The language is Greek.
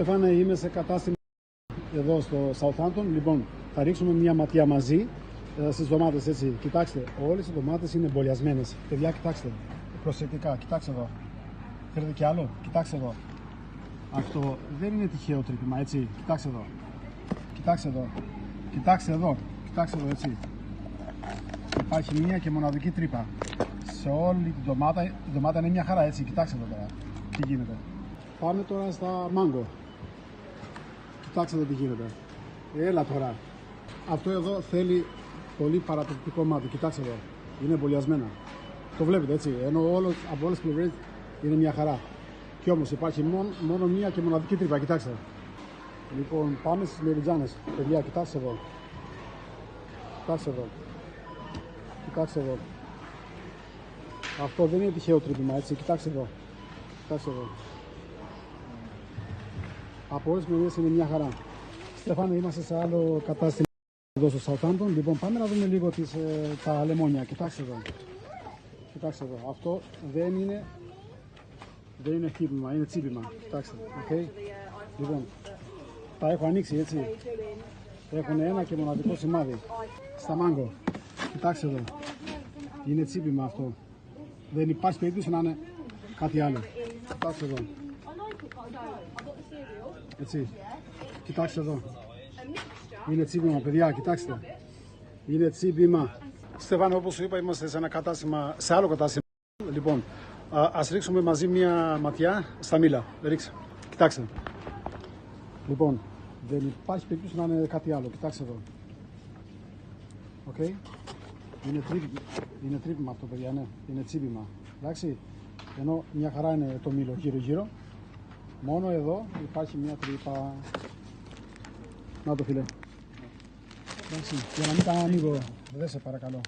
Στέφανε, είμαι σε κατάστημα εδώ στο Southampton. Λοιπόν, θα ρίξουμε μια ματιά μαζί στις ντομάτες, έτσι. Κοιτάξτε, όλες οι ντομάτες είναι εμπολιασμένες. Παιδιά, κοιτάξτε, προσεκτικά, κοιτάξτε εδώ. Θέλετε κι άλλο? Κοιτάξτε εδώ. Αυτό δεν είναι τυχαίο τρύπημα, έτσι. Κοιτάξτε εδώ. Κοιτάξτε εδώ. Κοιτάξτε εδώ. Κοιτάξτε εδώ, έτσι. Υπάρχει μία και μοναδική τρύπα σε όλη την ντομάτα. Η ντομάτα είναι μια χαρά, έτσι. Κοιτάξτε εδώ τώρα τι γίνεται. Πάμε τώρα στα μάγκο. Κοιτάξτε εδώ τι γίνεται. Έλα τώρα. Αυτό εδώ θέλει πολύ παραπληκτικό μάτι. Κοιτάξτε εδώ. Είναι εμπολιασμένα. Το βλέπετε, έτσι. Ενώ από όλες τις πλευρές είναι μια χαρά. Κι όμως υπάρχει μόνο μία και μοναδική τρύπα. Κοιτάξτε. Λοιπόν, πάμε στις μεριτζάνες. Παιδιά, κοιτάξτε εδώ. Κοιτάξτε εδώ. Κοιτάξτε εδώ. Αυτό δεν είναι τυχαίο τρύπημα, έτσι. Κοιτάξτε εδώ. Κοιτάξτε εδώ. Από όλες τις μεριές είναι μια χαρά. Στέφανε, είμαστε σε άλλο κατάστημα εδώ στο Southampton. Λοιπόν, πάμε να δούμε λίγο τα λεμόνια. Κοιτάξτε εδώ. Κοιτάξτε εδώ. Αυτό δεν είναι χτύπημα, είναι τσίπημα. Κοιτάξτε. Okay. Λοιπόν, τα έχω ανοίξει, έτσι. Έχουν ένα και μοναδικό σημάδι. Στα μάγκο. Κοιτάξτε εδώ. Είναι τσίπημα αυτό. Δεν υπάρχει περίπτωση να είναι κάτι άλλο. Κοιτάξτε εδώ. Έτσι. Κοιτάξτε εδώ. Είναι τσίπημα, παιδιά, κοιτάξτε. Είναι τσίπημα. Στέφανε, όπως σου είπα, είμαστε σε ένα κατάστημα, σε άλλο κατάστημα. Λοιπόν, ας ρίξουμε μαζί μια ματιά στα μήλα. Ρίξε. Κοιτάξτε. Λοιπόν, δεν υπάρχει περίπτωση να είναι κάτι άλλο. Κοιτάξτε εδώ. Okay. Είναι τρύπημα αυτό, παιδιά, ναι. Είναι τσίπημα. Εντάξει. Ενώ μια χαρά είναι το μήλο γύρω-γύρω. Μόνο εδώ υπάρχει μια τρύπα. Να το, φίλε. Εντάξει. Για να μην τα ανοίγω, δεν σε παρακαλώ.